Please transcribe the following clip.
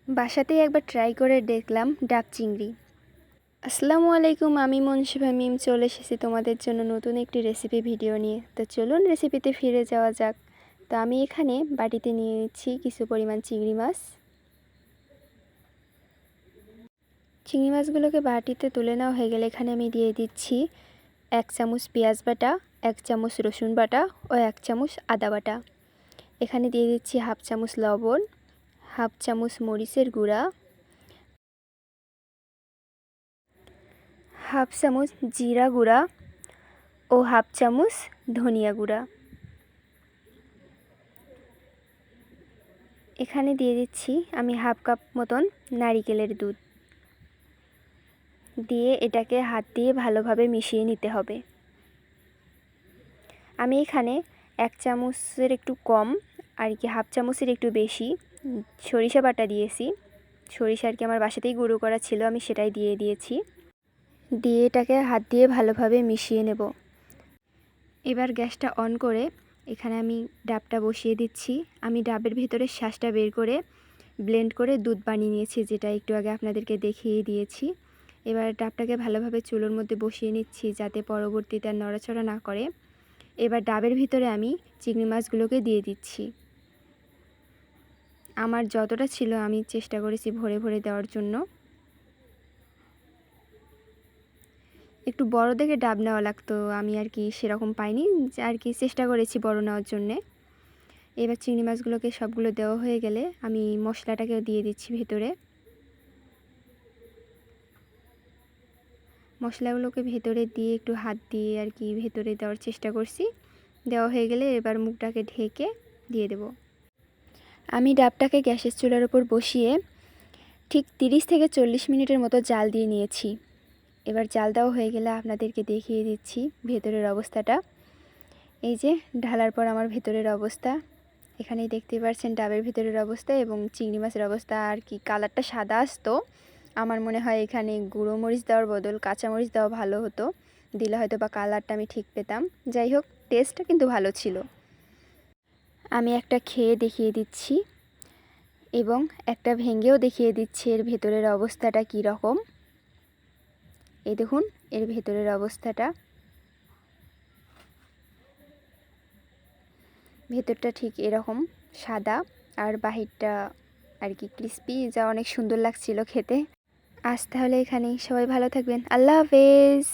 বাসাতেই একবার ট্রাই করে দেখলাম ডাব চিংড়ি। আসসালামু আলাইকুম, আমি মনশিফা মিম চলে এসেছি তোমাদের জন্য নতুন একটি রেসিপি ভিডিও নিয়ে। তো চলুন রেসিপিতে ফিরে যাওয়া যাক। তো আমি এখানে বাটিতে নিয়ে নিচ্ছি কিছু পরিমাণ চিংড়ি মাছ। চিংড়ি মাছগুলোকে বাটিতে তুলে নেওয়া হয়ে গেলে এখানে আমি দিয়ে দিচ্ছি 1 চামচ পেঁয়াজ বাটা, 1 চামচ রসুন বাটা ও 1 চামচ আদা বাটা। এখানে দিয়ে দিচ্ছি 1/2 চামচ লবণ, 1/2 চামচ মরিচের গুঁড়া, 1/2 চামচ জিরা গুঁড়া ও 1/2 চামচ ধনিয়া গুঁড়া। এখানে দিয়ে দিচ্ছি আমি 1/2 কাপ মতন নারিকেলের দুধ দিয়ে এটাকে হাত দিয়ে ভালোভাবে মিশিয়ে নিতে হবে। আমি এখানে 1 চামচের একটু কম আর কি 1/2 চামচের একটু বেশি সরিষা বাটা দিয়েছি। সরিষা আর কি আমার বাসাতেই গুঁড়ো করা ছিল, আমি সেটাই দিয়ে দিয়েছি। দিয়ে এটাকে হাত দিয়ে ভালোভাবে মিশিয়ে নেব। এবার গ্যাসটা অন করে এখানে আমি ডাবটা বসিয়ে দিচ্ছি। আমি ডাবের ভেতরে শ্বাসটা বের করে ব্লেন্ড করে দুধ বানিয়ে নিয়েছি, যেটা একটু আগে আপনাদেরকে দেখিয়ে দিয়েছি। এবার ডাবটাকে ভালোভাবে চুলোর মধ্যে বসিয়ে নিচ্ছি যাতে পরবর্তীতে আর নড়াচড়া না করে। এবার ডাবের ভিতরে আমি চিংড়ি মাছগুলোকে দিয়ে দিচ্ছি। আমার যতটা ছিল আমি চেষ্টা করেছি ভরে ভরে দেওয়ার জন্য। একটু বড় দেখে ডাব নেওয়া লাগতো, আমি আর কি সেরকম পাইনি, আর কি চেষ্টা করেছি বড় নেওয়ার জন্যে। এবার চিংড়ি মাছগুলোকে সবগুলো দেওয়া হয়ে গেলে আমি মশলাটাকেও দিয়ে দিচ্ছি ভেতরে। মশলাগুলোকে ভেতরে দিয়ে একটু হাত দিয়ে আর কি ভেতরে দেওয়ার চেষ্টা করছি। দেওয়া হয়ে গেলে এবার মুখটাকে ঢেকে দিয়ে দেব। আমি ডাবটাকে গ্যাসের চুলার উপর বসিয়ে ঠিক 30 থেকে 40 মিনিটের মতো জাল দিয়ে নিয়েছি। এবার জাল দেওয়া হয়ে গেলে আপনাদেরকে দেখিয়ে দিচ্ছি ভেতরের অবস্থাটা। এই যে ঢালার পর আমার ভেতরের অবস্থা, এখানেই দেখতে পাচ্ছেন ডাবের ভিতরের অবস্থা এবং চিংড়ি মাছের অবস্থা। আর কি কালারটা সাদা আসতো, আমার মনে হয় এখানে গুঁড়ো মরিচ দেওয়ার বদল কাঁচা মরিচ দেওয়া ভালো হতো, দিলে হয়তো বা কালারটা আমি ঠিক পেতাম। যাই হোক, টেস্টটা কিন্তু ভালো ছিল। আমি একটা খেয়ে দেখিয়ে দিচ্ছি এবং একটা ভেঙেও দেখিয়ে দিচ্ছি এর ভেতরের অবস্থাটা কী রকম। এই দেখুন এর ভেতরের অবস্থাটা, ভেতরটা ঠিক এরকম সাদা আর বাহিরটা আর কি ক্রিস্পি, যা অনেক সুন্দর লাগছিল খেতে। আজ তাহলে এখানেই, সবাই ভালো থাকবেন, আল্লাহ হাফেজ।